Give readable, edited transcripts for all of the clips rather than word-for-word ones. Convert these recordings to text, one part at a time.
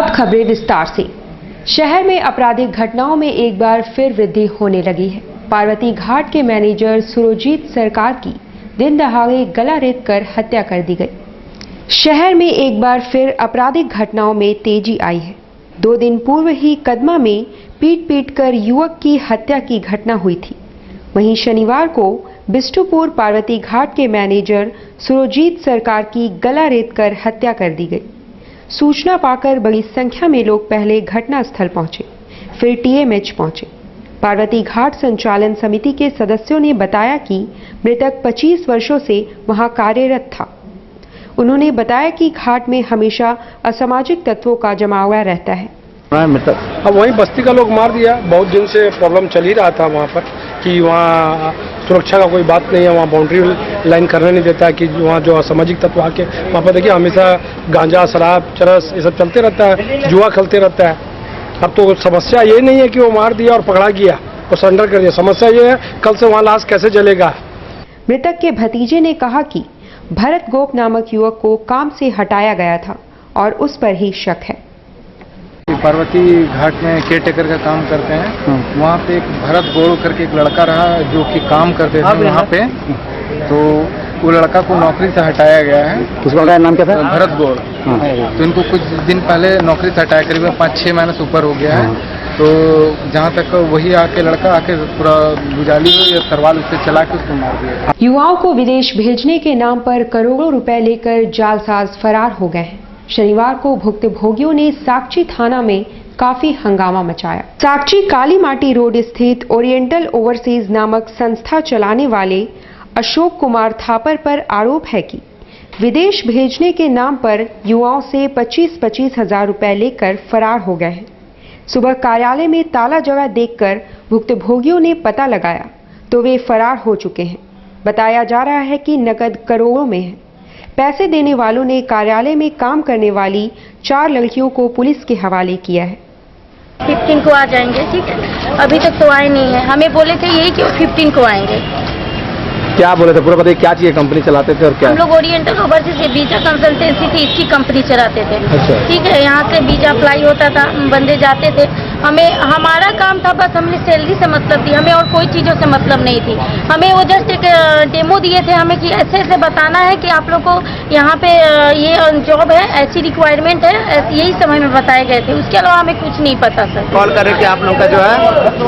अब खबरें विस्तार से। शहर में आपराधिक घटनाओं में एक बार फिर वृद्धि होने लगी है। पार्वती घाट के मैनेजर सुरजीत सरकार की दिन दहाड़े गला रेत कर हत्या कर दी गई। शहर में एक बार फिर आपराधिक घटनाओं में तेजी आई है। 2 दिन पूर्व ही कदमा में पीट कर युवक की हत्या की घटना हुई थी। वहीं शनिवार को बिष्टुपुर पार्वती घाट के मैनेजर सुरजीत सरकार की गला रेत कर हत्या कर दी गई। सूचना पाकर बड़ी संख्या में लोग पहले घटनास्थल पहुंचे, फिर टीएमएच पहुंचे। पार्वती घाट संचालन समिति के सदस्यों ने बताया कि मृतक 25 वर्षों से वहां कार्यरत था। उन्होंने बताया कि घाट में हमेशा असामाजिक तत्वों का जमावड़ा रहता है। अब वही बस्ती का लोग मार दिया। बहुत दिन से प्रॉब्लम चल ही रहा था वहाँ पर कि वहाँ सुरक्षा का कोई बात नहीं है, वहाँ बाउंड्री लाइन करने नहीं देता है कि वहाँ जो असामाजिक तत्व आके वहाँ पर देखिए हमेशा गांजा, शराब, चरस ये सब चलते रहता है, जुआ खेलते रहता है। अब तो समस्या ये नहीं है कि वो मार दिया और पकड़ा गया और सरेंडर कर दिया। समस्या ये है कल से वहाँ लाश कैसे जलेगा। मृतक के भतीजे ने कहा कि भरत गोप नामक युवक को काम से हटाया गया था और उस पर ही शक है। पार्वती घाट में केयर टेकर का काम करते हैं। वहाँ पे एक भरत गोड़ करके एक लड़का रहा जो कि काम करते थे वहाँ पे, तो वो लड़का को नौकरी से हटाया गया है। किस लड़का का नाम क्या था? भरत गोड़। तो इनको कुछ दिन पहले नौकरी से हटाया, करीबन 5-6 महीने से ऊपर हो गया है। तो जहाँ तक वही आके लड़का आके पूरा गुजाली हुई तरवाल उससे चला के उसको मार दिया। युवाओं को विदेश भेजने के नाम पर करोड़ों रुपए लेकर जालसाज फरार हो गए हैं। शनिवार को भुक्तभोगियों ने साकची थाना में काफी हंगामा मचाया। साकची काली माटी रोड स्थित ओरिएंटल ओवरसीज नामक संस्था चलाने वाले अशोक कुमार थापर पर आरोप है कि विदेश भेजने के नाम पर युवाओं से 25-25 हजार रुपए लेकर फरार हो गए हैं। सुबह कार्यालय में ताला जगह देखकर भुक्तभोगियों ने पता लगाया तो वे फरार हो चुके हैं। बताया जा रहा है कि नकद करोड़ों में है। पैसे देने वालों ने कार्यालय में काम करने वाली 4 लड़कियों को पुलिस के हवाले किया है। 15 को आ जाएंगे, ठीक है। अभी तक तो आए नहीं है। हमें बोले थे यही कि 15 को आएंगे। क्या बोले थे? पूरा बताइए, क्या चाहिए? कंपनी चलाते थे और क्या? हम लोग ओरिएंटल ओवरसीज से वीजा कंसल्टेंसी थी, इसकी कंपनी चलाते थे। अच्छा। ठीक है, यहाँ से वीजा अप्लाई होता था, बंदे जाते थे। हमें हमारा काम था बस, हमने सैलरी से मतलब थी, हमें और कोई चीज़ों से मतलब नहीं थी। हमें वो जस्ट एक डेमो दिए थे हमें कि ऐसे ऐसे बताना है कि आप लोग को यहाँ पे ये जॉब है, ऐसी रिक्वायरमेंट है, यही सब हमें बताए गए थे। उसके अलावा हमें कुछ नहीं पता सर। कॉल करे कि आप लोग का जो है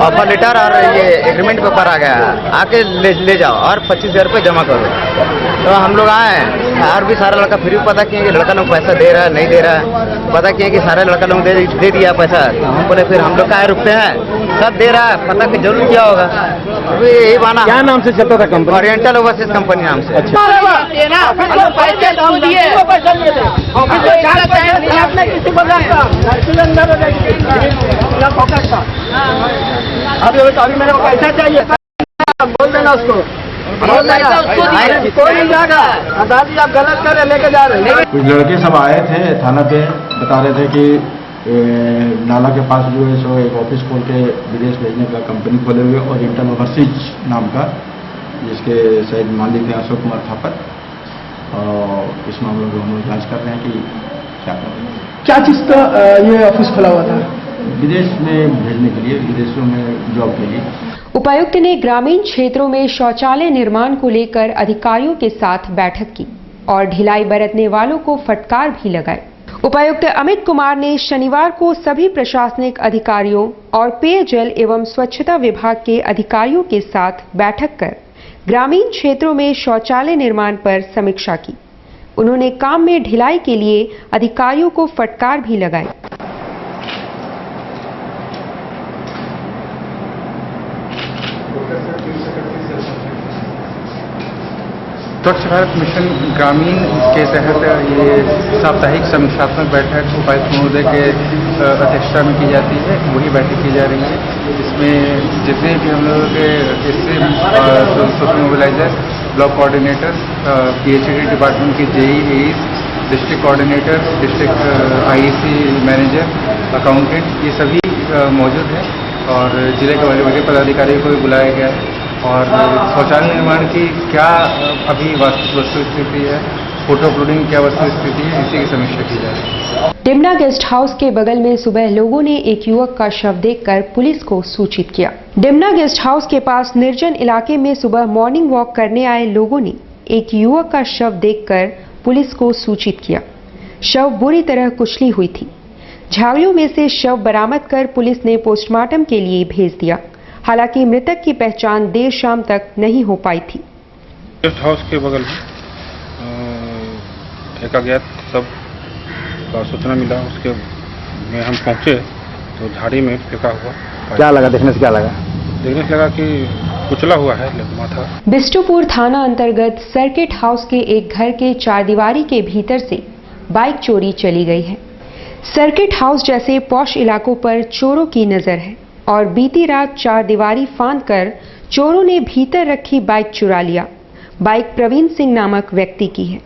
ऑफर लेटर और ये एग्रीमेंट पेपर आ गया है, आके ले जाओ और 25,000 रुपये जमा करो। तो हम लोग आए और भी सारा लड़का फिर भी पता किए कि लड़का लोग पैसा दे रहा है नहीं दे रहा है। पता किए कि सारे लड़का लोग दे दिया पैसा। हम बोले फिर हम लोग का रुकते हैं, सब दे रहा है, पता कि जरूर किया होगा। यही बाना। क्या नाम से चलता था कंपनी? ओरिएंटल ओवरसीज कंपनी नाम से। अच्छा। अभी मेरे को पैसा चाहिए, बोल देना उसको। कोई नहीं जाएगा। दादी आप गलत कर लेके जा रहे हैं। कुछ लड़के सब आए थे थाना पे, बता रहे थे कि नाला के पास जो है सो एक ऑफिस खोल के विदेश भेजने का कंपनी खोले हुए और ओरिएंटल ओवरसीज नाम का, जिसके शायद मालिक है अशोक कुमार थापर। और इस मामले में हम लोग जाँच कर रहे हैं कि क्या चीज़ का ये ऑफिस खुला हुआ था? विदेश में भेजने के लिए, विदेशों में जॉब के लिए। उपायुक्त ने ग्रामीण क्षेत्रों में शौचालय निर्माण को लेकर अधिकारियों के साथ बैठक की और ढिलाई बरतने वालों को फटकार भी लगाई। उपायुक्त अमित कुमार ने शनिवार को सभी प्रशासनिक अधिकारियों और पेयजल एवं स्वच्छता विभाग के अधिकारियों के साथ बैठक कर ग्रामीण क्षेत्रों में शौचालय निर्माण पर समीक्षा की। उन्होंने काम में ढिलाई के लिए अधिकारियों को फटकार भी लगाई। स्वच्छ भारत मिशन ग्रामीण के तहत ये साप्ताहिक समीक्षात्मक बैठक उपायुक्त महोदय के अध्यक्षता में की जाती है। वही बैठक की जा रही है। इसमें जितने भी हम लोगों के इससे mobiliser, block coordinator, PHED department के JEAs, district coordinator, district IEC manager, accountant, ये सभी मौजूद हैं और जिले के वरीय पदाधिकारियों को भी बुलाया गया है। और शौचालय निर्माण की क्या अभी वस्तु स्थिति है फोटो अपलोडिंग की अवस्था स्थिति है, इसी की समीक्षा की जा रही है। डिमना गेस्ट हाउस के बगल में सुबह लोगों ने एक युवक का शव देखकर पुलिस को सूचित किया। डिमना गेस्ट हाउस के पास निर्जन इलाके में सुबह मॉर्निंग वॉक करने आए लोगों ने एक युवक का शव देखकर पुलिस को सूचित किया। शव बुरी तरह कुचली हुई थी। झाड़ियों में से शव बरामद कर पुलिस ने पोस्टमार्टम के लिए भेज दिया। हालांकि मृतक की पहचान देर शाम तक नहीं हो पाई थी। गेस्ट हाउस के बगल में एक अज्ञात शव का सूचना मिला, उसके में हम पहुंचे तो झाड़ी में फेंका हुआ। क्या लगा, देखने से क्या लगा? देखने से लगा कि कुचला हुआ है माथा। बिष्टुपुर थाना अंतर्गत सर्किट हाउस के एक घर के चारदीवारी के भीतर से बाइक चोरी चली गई है। सर्किट हाउस जैसे पॉश इलाकों पर चोरों की नजर है और बीती रात चारदीवारी फांदकर चोरों ने भीतर रखी बाइक चुरा लिया। बाइक प्रवीण सिंह नामक व्यक्ति की है।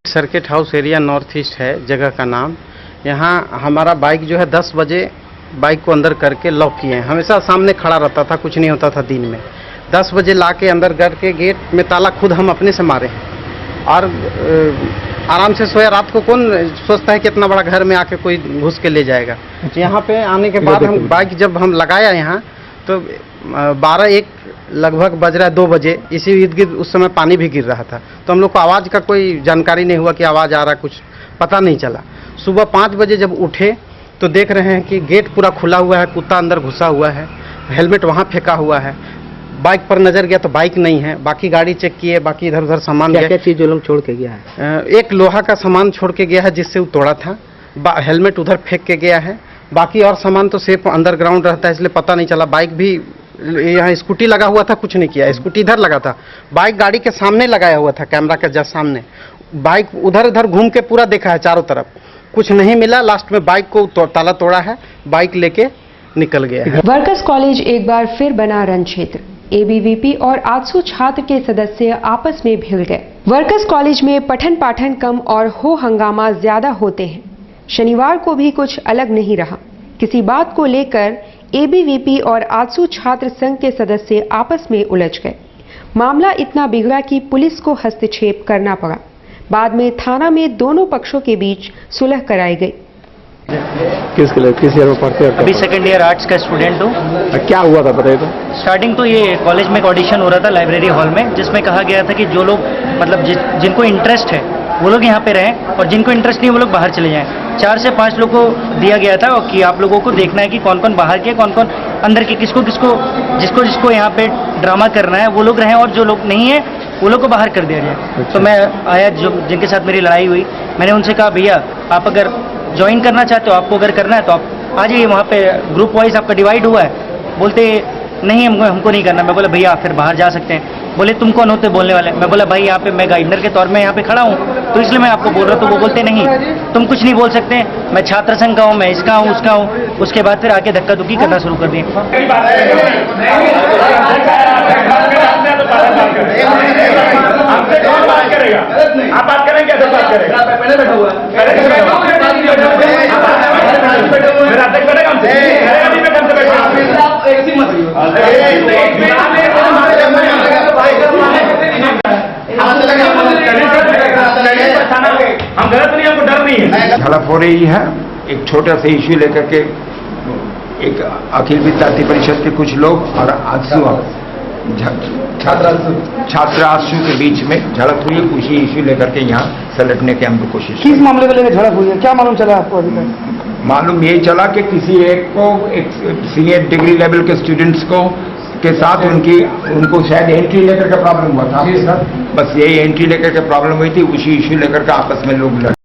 Circuit house area north east है जगह का नाम। यहाँ हमारा बाइक जो है 10 बजे बाइक को अंदर करके लॉक किए हैं। हमेशा सामने खड़ा रहता था, कुछ नहीं होता था दिन में। 10 बजे ला के अंदर करके गेट में ताला खुद हम अपने से मारे हैं और आराम से सोया। रात को कौन सोचता है कि इतना बड़ा घर में आके कोई घुस के ले जाएगा। यहाँ पे आने के बाद हम बाइक जब हम लगाया यहाँ तो 12-1 लगभग बज रहा है, 2 बजे इसी इर्द गिर्द उस समय पानी भी गिर रहा था। तो हम लोग को आवाज़ का कोई जानकारी नहीं हुआ कि आवाज़ आ रहा है, कुछ पता नहीं चला। सुबह 5 बजे जब उठे तो देख रहे हैं कि गेट पूरा खुला हुआ है, कुत्ता अंदर घुसा हुआ है, हेलमेट वहाँ फेंका हुआ है। बाइक पर नजर गया तो बाइक नहीं है। बाकी गाड़ी चेक किए, बाकी इधर उधर सामान क्या चीज़ जो लोग छोड़ के गया है? एक लोहा का सामान छोड़ के गया है जिससे वो तोड़ा था। हेलमेट उधर फेंक के गया है। बाकी और सामान तो सेफ अंडरग्राउंड रहता है, इसलिए पता नहीं चला। बाइक भी यहाँ स्कूटी लगा हुआ था, कुछ नहीं किया। स्कूटी इधर लगा था, बाइक गाड़ी के सामने लगाया हुआ था, कैमरा के जस्ट सामने। बाइक उधर उधर घूम के पूरा देखा है चारों तरफ, कुछ नहीं मिला। लास्ट में बाइक को ताला तोड़ा है, बाइक लेके निकल गया है। वर्कर्स कॉलेज एक बार फिर बना रण क्षेत्र। एबीवीपी और आजसू छात्र के सदस्य आपस में भिड़ गए। वर्कर्स कॉलेज में पठन पाठन कम और हो हंगामा ज्यादा होते हैं। शनिवार को भी कुछ अलग नहीं रहा। किसी बात को लेकर एबीवीपी और आजसू छात्र संघ के सदस्य आपस में उलझ गए। मामला इतना बिगड़ा कि पुलिस को हस्तक्षेप करना पड़ा। बाद में थाना में दोनों पक्षों के बीच सुलह कराई गई। किस ईयर में पढ़ते हैं? अभी सेकंड ईयर आर्ट्स का स्टूडेंट हूँ। क्या हुआ था बताइए तो? स्टार्टिंग तो ये कॉलेज में एक ऑडिशन हो रहा था लाइब्रेरी हॉल में, जिसमें कहा गया था कि जो लोग मतलब जिनको इंटरेस्ट है वो लोग यहाँ पे रहें और जिनको इंटरेस्ट नहीं वो लोग बाहर चले जाएं। 4 से 5 लोगों को दिया गया था कि आप लोगों को देखना है कि कौन कौन बाहर के, कौन कौन अंदर के, जिसको यहाँ पे ड्रामा करना है वो लोग रहें और जो लोग नहीं है वो लोग को बाहर कर दिया जाए। तो मैं आया, जिनके साथ मेरी लड़ाई हुई, मैंने उनसे कहा भैया आप अगर ज्वाइन करना चाहते हो, आपको अगर करना है तो आप आ जाइए, वहाँ पे ग्रुप वाइज आपका डिवाइड हुआ है। बोलते नहीं हमको नहीं करना। मैं बोला भैया आप फिर बाहर जा सकते हैं। बोले तुम कौन होते बोलने वाले? मैं बोला भाई यहाँ पे मैं गाइडर के तौर में यहाँ पे खड़ा हूँ तो इसलिए मैं आपको बोल रहा हूँ। तो वो बोलते नहीं तुम कुछ नहीं बोल सकते, मैं छात्र संघ का हूँ, मैं इसका हूँ उसका हूँ। उसके बाद फिर आके धक्का धुक्की करना शुरू कर दिए। हम गलत नहीं, हमको डर नहीं है। झड़प हो रही है एक छोटा सा इश्यू लेकर के। एक अखिल विद्यार्थी परिषद के कुछ लोग और आजसू छात्र आजसू के बीच में झड़प हुई। उसी इश्यू लेकर के यहाँ सलटने की हमको कोशिश। किस मामले को लेकर झड़प हुई है, क्या मालूम चला आपको अभी तक? मालूम यही चला कि किसी एक सीनियर डिग्री लेवल के स्टूडेंट्स के साथ उनको शायद एंट्री लेकर के प्रॉब्लम हुआ था आपके साथ। बस यही एंट्री लेकर के प्रॉब्लम हुई थी, उसी इश्यू लेकर के आपस में लोग लड़े।